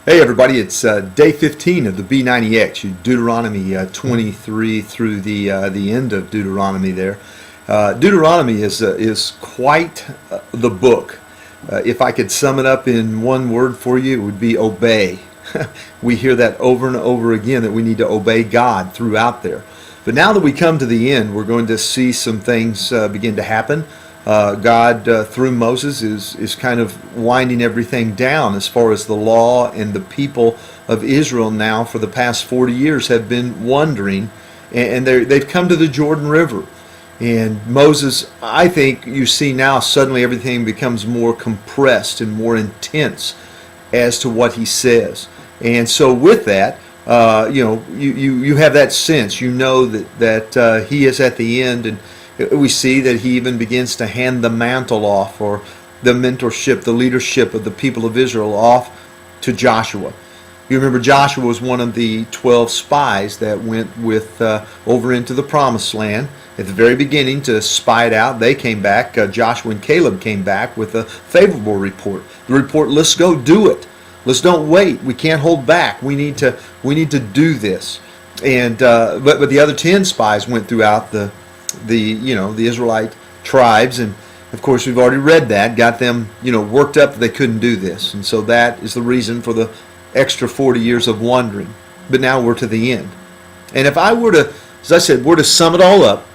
Hey everybody, it's day 15 of the B90X, Deuteronomy 23 through the end of Deuteronomy there. Deuteronomy is quite the book. If I could sum it up in one word for you, it would be obey. We hear that over and over again, that we need to obey God throughout there. But now that we come to the end, we're going to see some things begin to happen. God, through Moses, is kind of winding everything down as far as the law, and the people of Israel now for the past 40 years have been wandering, and they've come to the Jordan River. And Moses, I think you see now suddenly everything becomes more compressed and more intense as to what he says. And so with that, you have that sense, that he is at the end, and we see that he even begins to hand the mantle off, or the mentorship, the leadership of the people of Israel off to Joshua. You remember Joshua was one of the 12 spies that went with over into the promised land at the very beginning to spy it out. They came back. Joshua and Caleb came back with a favorable report. The report, let's go do it. Let's don't wait. We can't hold back. We need to do this. And but the other 10 spies went throughout the Israelite tribes, and of course we've already read that, got them worked up that they couldn't do this, and so that is the reason for the extra 40 years of wandering. But now we're to the end, and if I were to, as I said, were to sum it all up,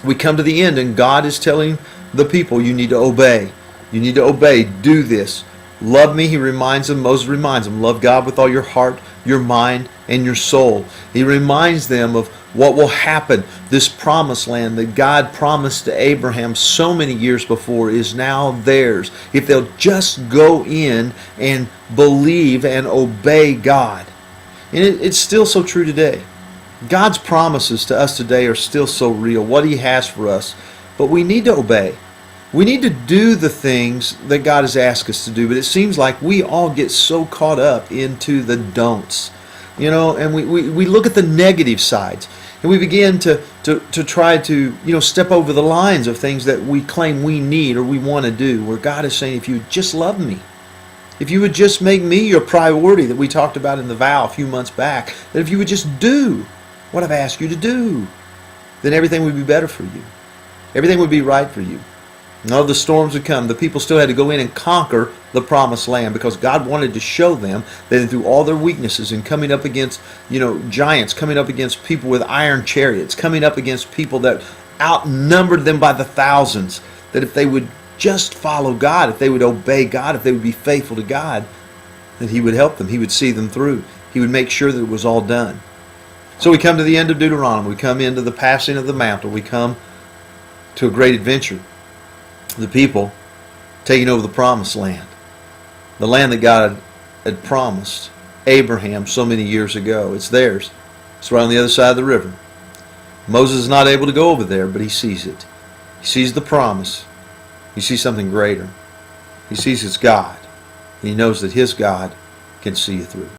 we come to the end, and God is telling the people, you need to obey. You need to obey. Do this. Love me, he reminds them. Moses reminds them, love God with all your heart, your mind, and your soul. He reminds them of what will happen. This promised land that God promised to Abraham so many years before is now theirs, if they'll just go in and believe and obey God. And it's still so true today. God's promises to us today are still so real, what he has for us, but we need to obey. We need to do the things that God has asked us to do, but it seems like we all get so caught up into the don'ts, and we look at the negative sides, and we begin to try to step over the lines of things that we claim we need or we want to do, where God is saying, if you would just love me, if you would just make me your priority, that we talked about in the vow a few months back, that if you would just do what I've asked you to do, then everything would be better for you. Everything would be right for you. No, the storms would come. The people still had to go in and conquer the promised land, because God wanted to show them that through all their weaknesses and coming up against, giants, coming up against people with iron chariots, coming up against people that outnumbered them by the thousands, that if they would just follow God, if they would obey God, if they would be faithful to God, that he would help them. He would see them through. He would make sure that it was all done. So we come to the end of Deuteronomy. We come into the passing of the mantle. We come to a great adventure. The people taking over the promised land, the land that God had promised Abraham so many years ago. It's theirs. It's right on the other side of the river. Moses is not able to go over there, but he sees it. He sees the promise. He sees something greater. He sees it's God. He knows that his God can see you through.